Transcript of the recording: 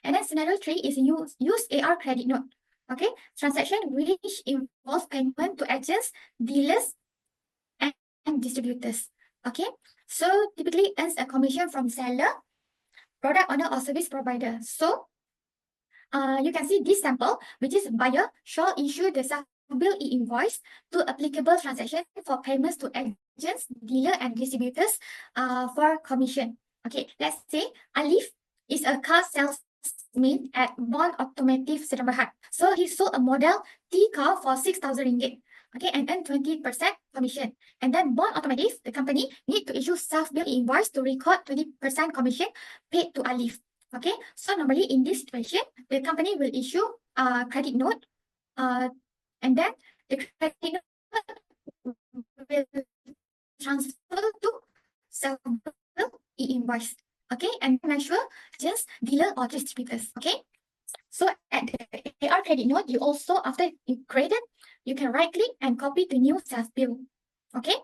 And then scenario 3 is use AR credit note. Okay, transaction which involve payment to agents, dealers, and distributors. Okay, so typically earns a commission from seller, product owner, or service provider. So you can see this sample, which is buyer shall issue the self-billed e-invoice to applicable transaction for payments to agents, dealer, and distributors for commission. Okay, let's say Alif is a car salesman at Bond Automotive Setembahat. So he sold a model T car for 6,000 ringgit. Okay, and then 20% commission. And then Bond Automotive, the company, need to issue self-billed invoice to record 20% commission paid to Alif. Okay, so normally in this situation, the company will issue a credit note, and then the credit note will transfer to self-billed e-invoice. Okay, and measure just dealer or distributors. Okay, so at the AR credit note, you also, after you create it, you can right click and copy the new self-bill. Okay,